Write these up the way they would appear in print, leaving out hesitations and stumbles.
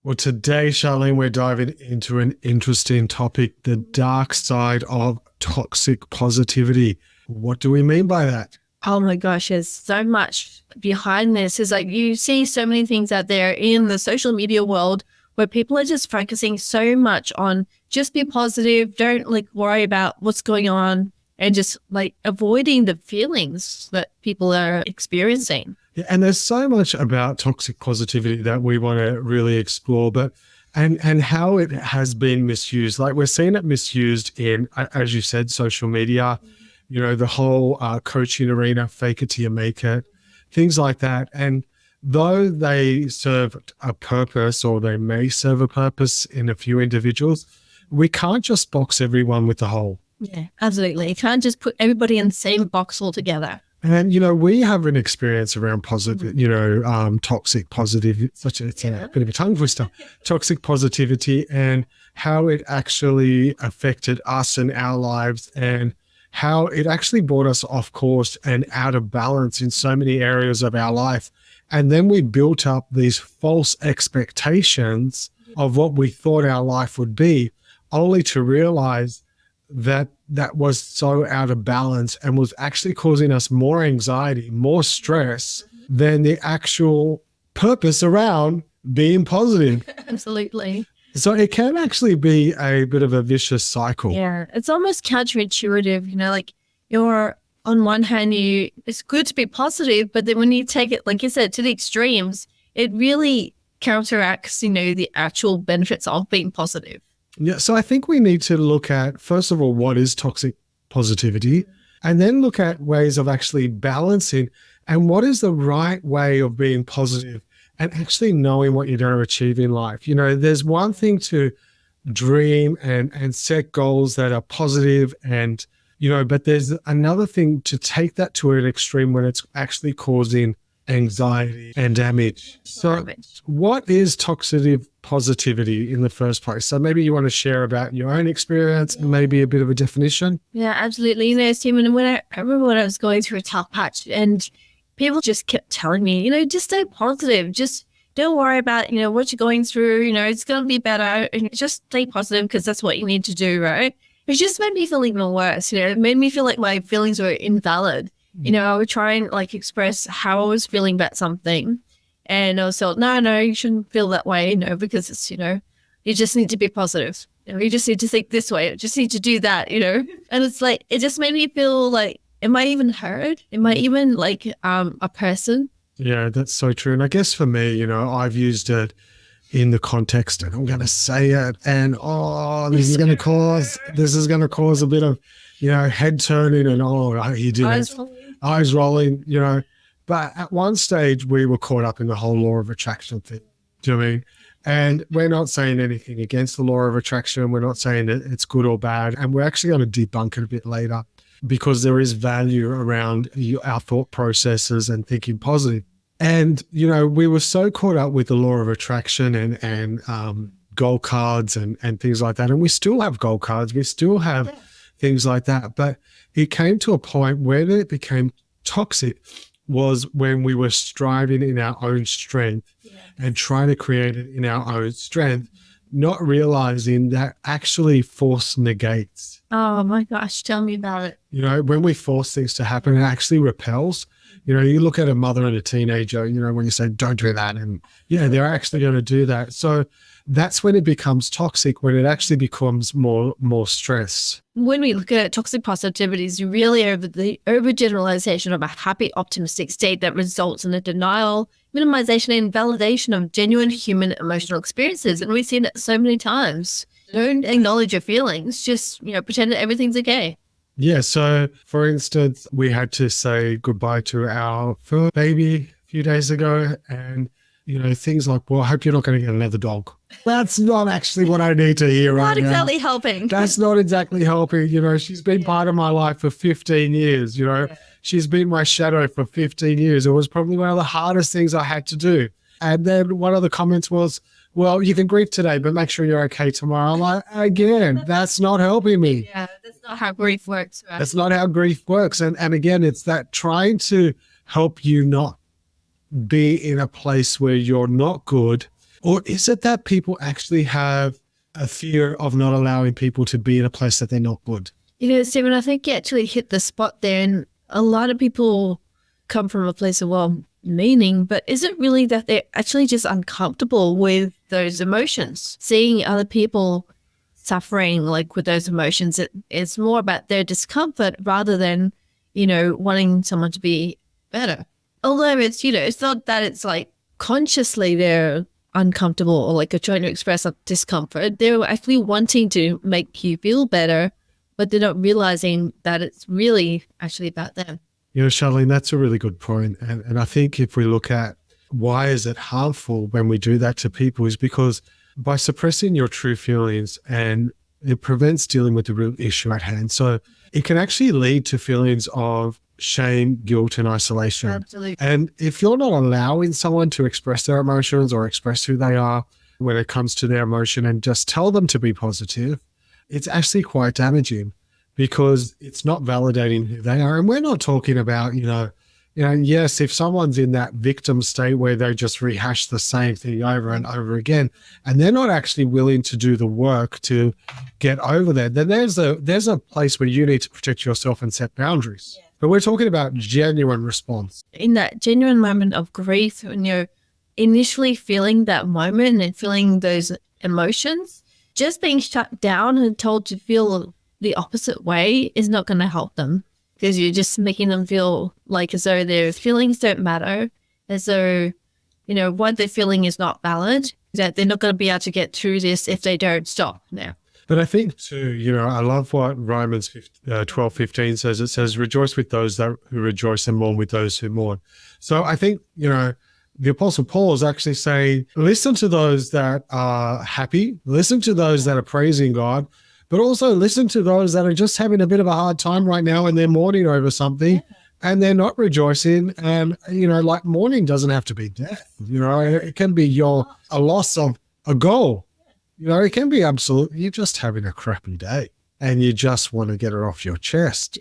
Well, today, Charlene, we're diving into an interesting topic, the dark side of toxic positivity. What do we mean by that? Oh my gosh, there's so much behind this. Is like you see so many things out there in the social media world where people are just focusing so much on just be positive, don't like worry about what's going on, and just like avoiding the feelings that people are experiencing. Yeah, and there's so much about toxic positivity that we want to really explore, but and how it has been misused. Like we're seeing it misused in, as you said, social media. You know, the whole coaching arena, fake it till you make it, things like that. And though they serve a purpose, or they may serve a purpose in a few individuals, we can't just box everyone with the whole. Yeah, absolutely. You can't just put everybody in the same box altogether. And, you know, we have an experience around positive, toxic positive, it's a bit of a tongue twister, toxic positivity, and how it actually affected us and our lives, and how it actually brought us off course and out of balance in so many areas of our life. And then we built up these false expectations of what we thought our life would be, only to realize that that was so out of balance and was actually causing us more anxiety, more stress than the actual purpose around being positive. Absolutely. So it can actually be a bit of a vicious cycle. Yeah, it's almost counterintuitive, like you're on one hand, it's good to be positive, but then when you take it, like you said, to the extremes, it really counteracts, the actual benefits of being positive. Yeah, so I think we need to look at, first of all, what is toxic positivity, and then look at ways of actually balancing and what is the right way of being positive and actually knowing what you're going to achieve in life. You know, there's one thing to dream and set goals that are positive and, but there's another thing to take that to an extreme when it's actually causing anxiety and damage. So what is toxic positivity in the first place? So maybe you want to share about your own experience and maybe a bit of a definition. Yeah, absolutely. Stephen, I remember when I was going through a tough patch and people just kept telling me, just stay positive. Just don't worry about, what you're going through. It's going to be better. And just stay positive because that's what you need to do, right? It just made me feel even worse. It made me feel like my feelings were invalid. I would try and like express how I was feeling about something. And I was told, no, you shouldn't feel that way, because it's, you just need to be positive. You just need to think this way. You just need to do that, And it's like, it just made me feel like, am I even heard? Am I even like a person? Yeah, that's so true. And I guess for me, I've used it in the context, and I'm going to say it, and this is going to cause a bit of, head turning and you did eyes rolling, But at one stage we were caught up in the whole law of attraction thing. Do you know what I mean? And we're not saying anything against the law of attraction. We're not saying that it's good or bad. And we're actually going to debunk it a bit later because there is value around our thought processes and thinking positive. And, we were so caught up with the law of attraction and goal cards and things like that. And we still have goal cards. We still have things like that. But it came to a point where it became toxic was when we were striving in our own strength and trying to create it in our own strength, not realizing that actually force negates. Oh my gosh, tell me about it. When we force things to happen, it actually repels. You look at a mother and a teenager, when you say, don't do that. And they're actually going to do that. So that's when it becomes toxic, when it actually becomes more stress. When we look at toxic positivity, it's really over the overgeneralization of a happy, optimistic state that results in a denial, minimization, and validation of genuine human emotional experiences. And we've seen it so many times. Don't acknowledge your feelings, just, pretend that everything's okay. Yeah. So for instance, we had to say goodbye to our fur baby a few days ago, and things like, well, I hope you're not going to get another dog. That's not actually what I need to hear right now. Not exactly helping. That's not exactly helping. She's been part of my life for 15 years, She's been my shadow for 15 years. It was probably one of the hardest things I had to do. And then one of the comments was, well, you can grieve today, but make sure you're okay tomorrow. I'm like, again, that's not helping me. Yeah, that's not how grief works. Right? That's not how grief works. And again, it's that trying to help you not be in a place where you're not good Or is it that people actually have a fear of not allowing people to be in a place that they're not good? Stephen, I think you actually hit the spot there. And a lot of people come from a place of well-meaning, but is it really that they're actually just uncomfortable with those emotions? Seeing other people suffering like with those emotions, it's more about their discomfort rather than, wanting someone to be better. Although it's, it's not that it's like consciously they're uncomfortable or like are trying to express a discomfort. They're actually wanting to make you feel better, but they're not realizing that it's really actually about them. Charlene, that's a really good point. And I think if we look at why is it harmful when we do that to people is because by suppressing your true feelings, and it prevents dealing with the real issue at hand. So it can actually lead to feelings of shame, guilt, and isolation. Absolutely. And if you're not allowing someone to express their emotions or express who they are when it comes to their emotion and just tell them to be positive, it's actually quite damaging because it's not validating who they are. And we're not talking about, yes, if someone's in that victim state where they just rehash the same thing over and over again, and they're not actually willing to do the work to get over that, then there's a place where you need to protect yourself and set boundaries. Yeah. But we're talking about genuine response. In that genuine moment of grief, when you're initially feeling that moment and feeling those emotions, just being shut down and told to feel the opposite way is not going to help them, because you're just making them feel like as though their feelings don't matter, as though, what they're feeling is not valid, that they're not going to be able to get through this if they don't stop now. But I think too, I love what Romans 12:15 says. It says, rejoice with those who rejoice and mourn with those who mourn. So I think, the Apostle Paul is actually saying, listen to those that are happy, listen to those that are praising God, but also listen to those that are just having a bit of a hard time right now and they're mourning over something and they're not rejoicing. And, like mourning doesn't have to be death. It can be a loss of a goal. It can be absolutely, you're just having a crappy day and you just want to get it off your chest,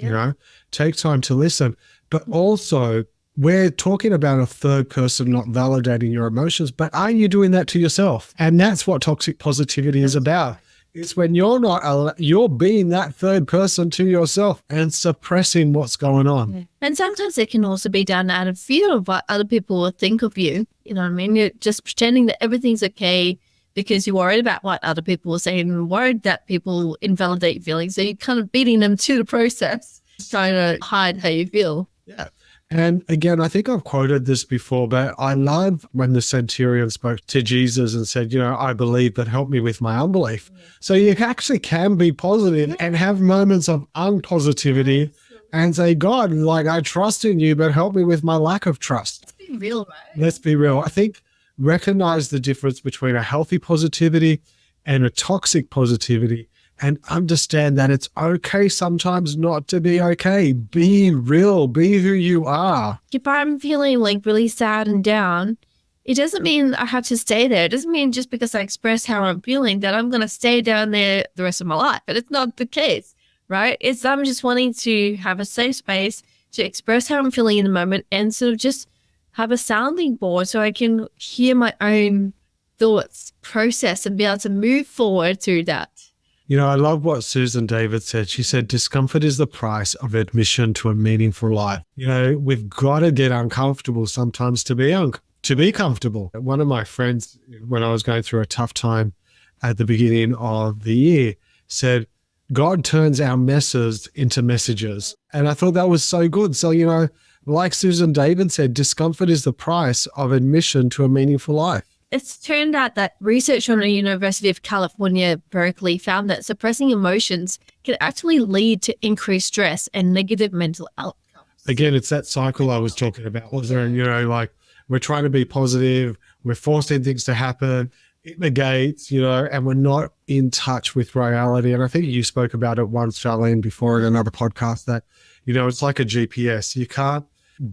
take time to listen. But also we're talking about a third person not validating your emotions, but are you doing that to yourself? And that's what toxic positivity is about. It's when you're being that third person to yourself and suppressing what's going on. Yeah. And sometimes it can also be done out of fear of what other people will think of you. You know what I mean? You're just pretending that everything's okay because you're worried about what other people will say and worried that people invalidate feelings. So you're kind of beating them to the process, trying to hide how you feel. Yeah. And again, I think I've quoted this before, but I love when the centurion spoke to Jesus and said, I believe, but help me with my unbelief. Yeah. So you actually can be positive and have moments of unpositivity and say, God, I trust in you, but help me with my lack of trust. Let's be real, right? Let's be real. I think recognize the difference between a healthy positivity and a toxic positivity. And understand that it's okay sometimes not to be okay. Be real. Be who you are. If I'm feeling really sad and down, it doesn't mean I have to stay there. It doesn't mean just because I express how I'm feeling that I'm going to stay down there the rest of my life. But it's not the case, right? I'm just wanting to have a safe space to express how I'm feeling in the moment and sort of just have a sounding board so I can hear my own thoughts, process, and be able to move forward through that. I love what Susan David said. She said, discomfort is the price of admission to a meaningful life. We've got to get uncomfortable sometimes to be comfortable. One of my friends, when I was going through a tough time at the beginning of the year, said, God turns our messes into messages. And I thought that was so good. So, like Susan David said, discomfort is the price of admission to a meaningful life. It's turned out that research from the University of California, Berkeley, found that suppressing emotions can actually lead to increased stress and negative mental outcomes. Again, it's that cycle I was talking about. We're trying to be positive, we're forcing things to happen, it negates, and we're not in touch with reality. And I think you spoke about it once, Charlene, before in another podcast that, it's like a GPS. You can't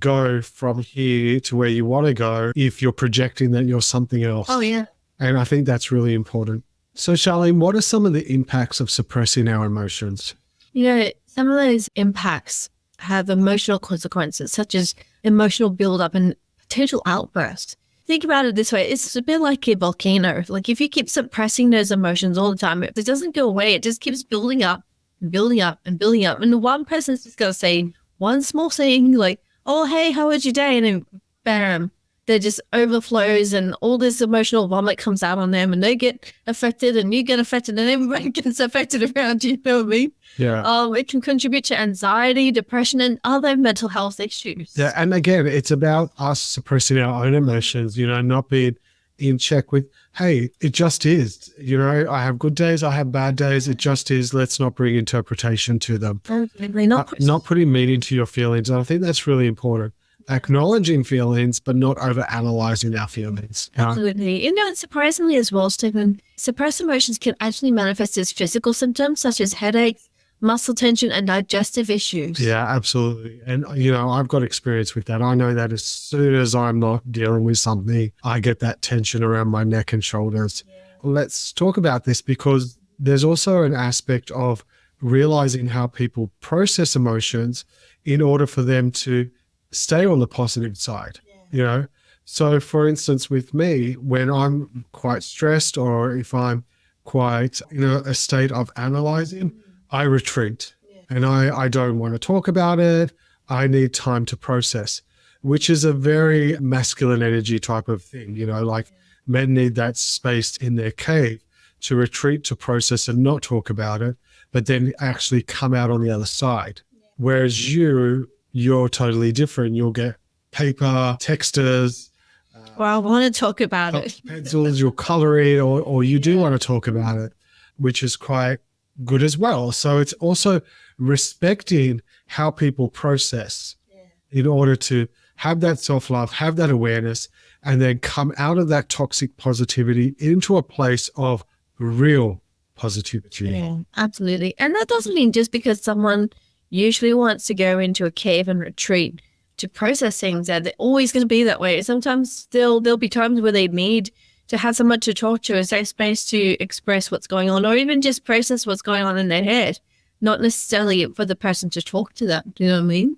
go from here to where you want to go if you're projecting that you're something else. Oh, yeah. And I think that's really important. So, Charlene, what are some of the impacts of suppressing our emotions? Some of those impacts have emotional consequences, such as emotional buildup and potential outbursts. think about it this way. It's a bit like a volcano. Like if you keep suppressing those emotions all the time, it doesn't go away. It just keeps building up and building up and building up. And the one person's just going to say one small thing like, oh, hey, how was your day? And then bam, that just overflows and all this emotional vomit comes out on them and they get affected and you get affected and everybody gets affected around you. You know what I mean? Yeah. It can contribute to anxiety, depression, and other mental health issues. Yeah. And again, it's about us suppressing our own emotions, not being in check with, hey, it just is. I have good days, I have bad days. It just is. Let's not bring interpretation to them. Absolutely. Not putting meaning to your feelings. And I think that's really important. Acknowledging feelings, but not over-analyzing our feelings. Absolutely. Surprisingly as well, Stephen, suppressed emotions can actually manifest as physical symptoms such as headaches, muscle tension, and digestive issues. Yeah, absolutely. And, I've got experience with that. I know that as soon as I'm not dealing with something, I get that tension around my neck and shoulders. Yeah. Let's talk about this because there's also an aspect of realizing how people process emotions in order for them to stay on the positive side, So for instance, with me, when I'm quite stressed or if I'm quite in a state of analyzing, I retreat and I don't want to talk about it. I need time to process, which is a very masculine energy type of thing, like men need that space in their cave to retreat, to process and not talk about it, but then actually come out on the other side. Whereas you're totally different. You'll get paper, texters. Well, I want to talk about it. Pencils, you'll color it, or you do want to talk about it, which is quite good as well. So it's also respecting how people process in order to have that self-love, have that awareness, and then come out of that toxic positivity into a place of real positivity. Yeah, absolutely. And that doesn't mean just because someone usually wants to go into a cave and retreat to process things that they're always going to be that way. Sometimes there'll be times where they need to have someone to talk to, a safe space to express what's going on, or even just process what's going on in their head, not necessarily for the person to talk to them. Do you know what I mean?